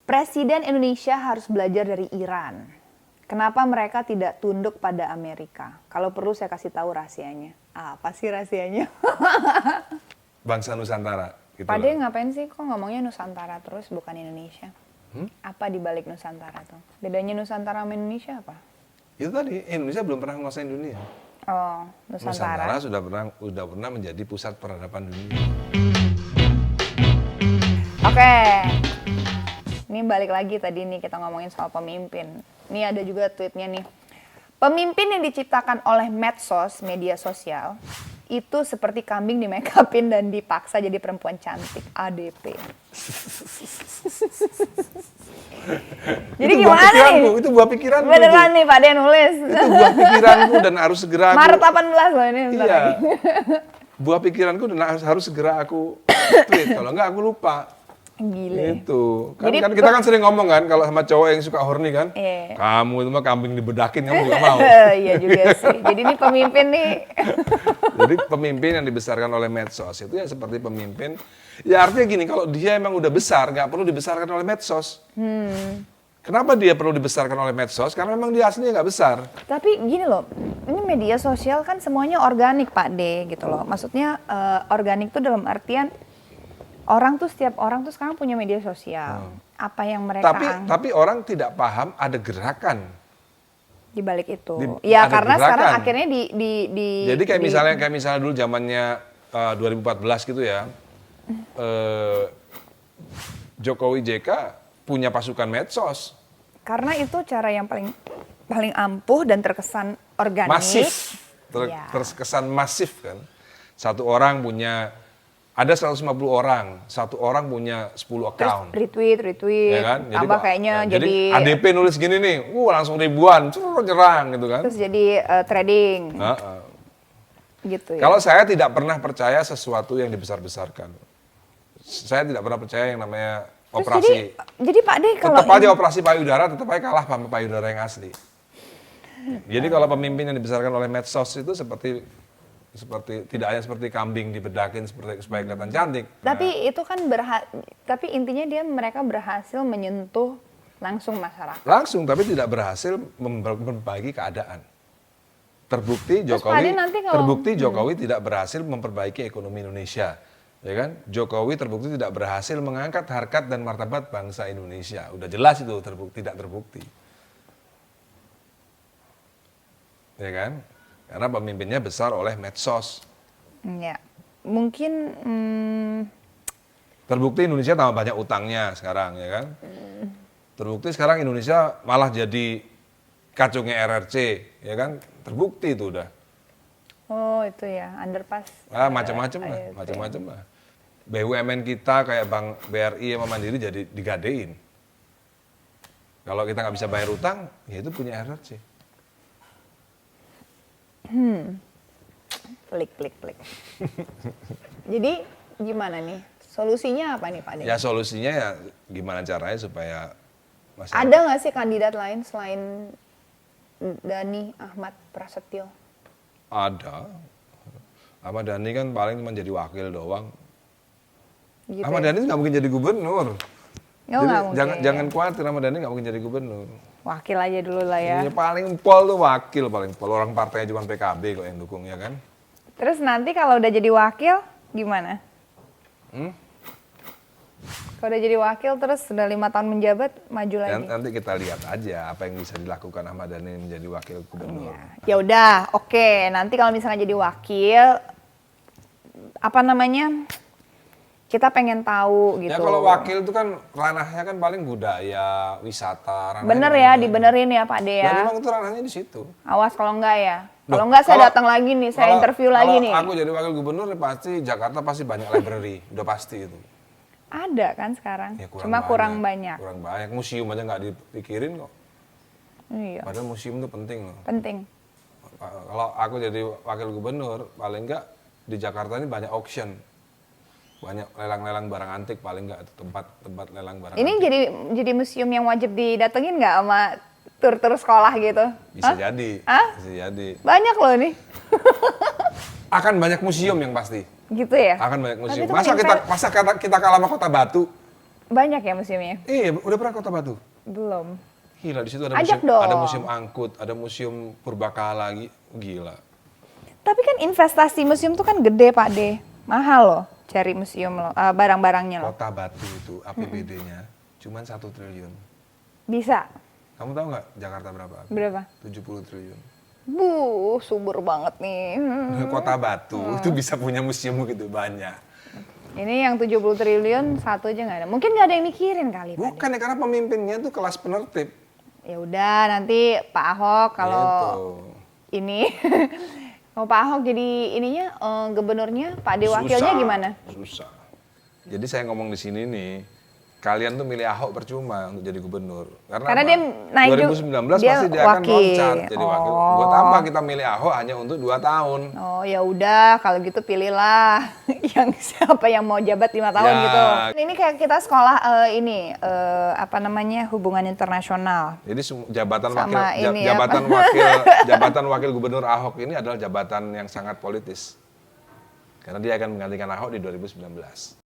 Presiden Indonesia harus belajar dari Iran. Kenapa mereka tidak tunduk pada Amerika? Kalau perlu saya kasih tahu rahasianya. Apa sih rahasianya? Bangsa Nusantara. Gitu Pak loh. De ngapain sih kok ngomongnya Nusantara terus bukan Indonesia? Apa di balik Nusantara tuh? Bedanya Nusantara sama Indonesia apa? Itu tadi, Indonesia belum pernah menguasai dunia. Oh, Nusantara sudah pernah menjadi pusat peradaban dunia. Oke. Ini balik lagi tadi nih kita ngomongin soal pemimpin. Ini ada juga tweetnya nih. Pemimpin yang diciptakan oleh medsos, media sosial, itu seperti kambing di make upin dan dipaksa jadi perempuan cantik. ADP. Jadi itu gimana nih? Itu buah pikiranku. Beneran nih Pak De nulis. Itu buah pikiranku dan harus segera aku... Maret 18 loh ini. Bentar Iya. lagi. Buah pikiranku dan harus segera aku tweet. Kalau enggak aku lupa. Gile. Itu. Jadi Kita kan sering ngomong kan kalau sama cowok yang suka horny kan. Iya. Kamu itu mah kambing dibedakin, kamu juga mau. Iya juga sih. Jadi ini pemimpin nih. Jadi pemimpin yang dibesarkan oleh medsos itu ya seperti pemimpin. Ya artinya gini, kalau dia emang udah besar, nggak perlu dibesarkan oleh medsos. Kenapa dia perlu dibesarkan oleh medsos? Karena memang dia aslinya nggak besar. Tapi gini loh, ini media sosial kan semuanya organik Pak D gitu loh. Maksudnya organik tuh dalam artian setiap orang tuh sekarang punya media sosial. Apa yang mereka Tapi orang tidak paham ada gerakan. di balik itu. Ada Ya karena gerakan. sekarang akhirnya Jadi kayak misalnya dulu zamannya 2014 gitu ya. Jokowi JK punya pasukan medsos. Karena itu cara yang paling ampuh dan terkesan organik. Masif. Iya. Terkesan masif kan. Satu orang punya, ada 150 orang, satu orang punya 10 account. Retweet, Ya kan? tambah kayaknya jadi ADP nulis gini nih, langsung ribuan, nyerang gitu kan. terus jadi trading. Gitu ya. Kalau saya tidak pernah percaya sesuatu yang dibesar-besarkan. Saya tidak pernah percaya yang namanya Terus operasi. jadi Pak D kalau Tetap aja operasi payudara, tetap aja kalah sama payudara yang asli. Jadi kalau pemimpin yang dibesarkan oleh medsos itu seperti tidak hanya seperti kambing dibedakin supaya kelihatan cantik. Tapi itu kan tapi intinya mereka berhasil menyentuh langsung masyarakat. Langsung, tapi tidak berhasil memperbaiki keadaan. Terbukti Jokowi tidak berhasil memperbaiki ekonomi Indonesia, ya kan? Jokowi terbukti tidak berhasil mengangkat harkat dan martabat bangsa Indonesia. Udah jelas itu tidak terbukti, ya kan? Karena pemimpinnya besar oleh medsos. Ya, mungkin Terbukti Indonesia tambah banyak utangnya sekarang, ya kan? Terbukti sekarang Indonesia malah jadi kacungnya RRC, ya kan? Terbukti itu udah. oh itu ya underpass. Macam-macam lah. BUMN kita kayak Bank BRI sama Mandiri jadi digadein. Kalau kita nggak bisa bayar utang, ya itu punya RRC. Pelik. Jadi gimana nih? Solusinya apa nih Pak De? Ya solusinya ya gimana caranya supaya masyarakat... Ada nggak sih kandidat lain selain Dhani Ahmad Prasetyo? Ada. Ahmad Dhani kan paling cuma jadi wakil doang. Gitu Ahmad ya? Dhani nggak mungkin jadi gubernur. Oh, nggak mungkin. Jangan khawatir, Ahmad Dhani nggak mungkin jadi gubernur. Wakil aja dulu lah ya. Ini paling pol tuh wakil, paling pol. Orang partainya cuma PKB kok yang dukung, ya kan? Terus nanti kalau udah jadi wakil gimana? Kalau udah jadi wakil terus sudah 5 tahun menjabat maju lagi. Nanti kita lihat aja apa yang bisa dilakukan Ahmad Dhani menjadi wakil gubernur. Ya udah, oke. Nanti kalau misalnya jadi wakil, apa namanya? Kita pengen tahu gitu. Ya kalau wakil itu kan ranahnya kan paling budaya, wisata. Bener ya, dibenerin ya Pak De Ya ya. memang itu ranahnya di situ. Awas kalau enggak ya. Kalau Loh, enggak saya datang lagi nih, saya interview lagi nih. Kalau aku jadi wakil gubernur ya pasti Jakarta pasti banyak library, udah pasti itu. Ada kan sekarang, Ya, cuma kurang banyak. Kurang banyak, museum aja nggak dipikirin kok. Iya, Padahal museum itu penting loh. penting. Kalau aku jadi wakil gubernur, paling nggak di Jakarta ini banyak auction. Banyak lelang-lelang barang antik, paling nggak tempat lelang barang Ini antik. jadi museum yang wajib didatengin nggak sama tur-tur sekolah gitu? Bisa Hah? jadi, Hah? bisa jadi. Banyak loh nih. Akan banyak museum yang pasti. Gitu ya? Akan banyak museum. Tapi itu Masa kita kalah sama Kota Batu? Banyak ya museumnya? Udah pernah Kota Batu? Belum. Gila, di situ Ajak dong. ada museum angkut, ada museum purbakala, gila. Tapi kan investasi museum tuh kan gede Pak De. Mahal loh cari museum loh, barang-barangnya loh. Kota Batu itu APBD-nya cuma 1 triliun. Bisa? Kamu tahu nggak Jakarta berapa? Berapa? 70 triliun. Subur banget nih. Kota Batu itu bisa punya museum gitu banyak. Ini yang 70 triliun satu aja nggak ada. Mungkin nggak ada yang mikirin kali Pak De. Bukan ya, karena pemimpinnya tuh kelas penertib. Ya udah nanti Pak Ahok kalau Gitu. ini kalau Pak Ahok jadi ininya gubernurnya, Pak De wakilnya gimana? Susah. Jadi saya ngomong di sini nih, kalian tuh milih Ahok percuma untuk jadi gubernur. Karena apa? dia naik 2019 dia pasti dia akan wakil. loncat jadi wakil. Buat apa kita milih Ahok hanya untuk 2 tahun? Oh ya udah kalau gitu pilihlah yang siapa yang mau jabat 5 tahun Ya. gitu. Ini kayak kita sekolah apa namanya hubungan internasional. Jadi jabatan Sama wakil ini jabatan wakil gubernur Ahok ini adalah jabatan yang sangat politis. Karena dia akan menggantikan Ahok di 2019.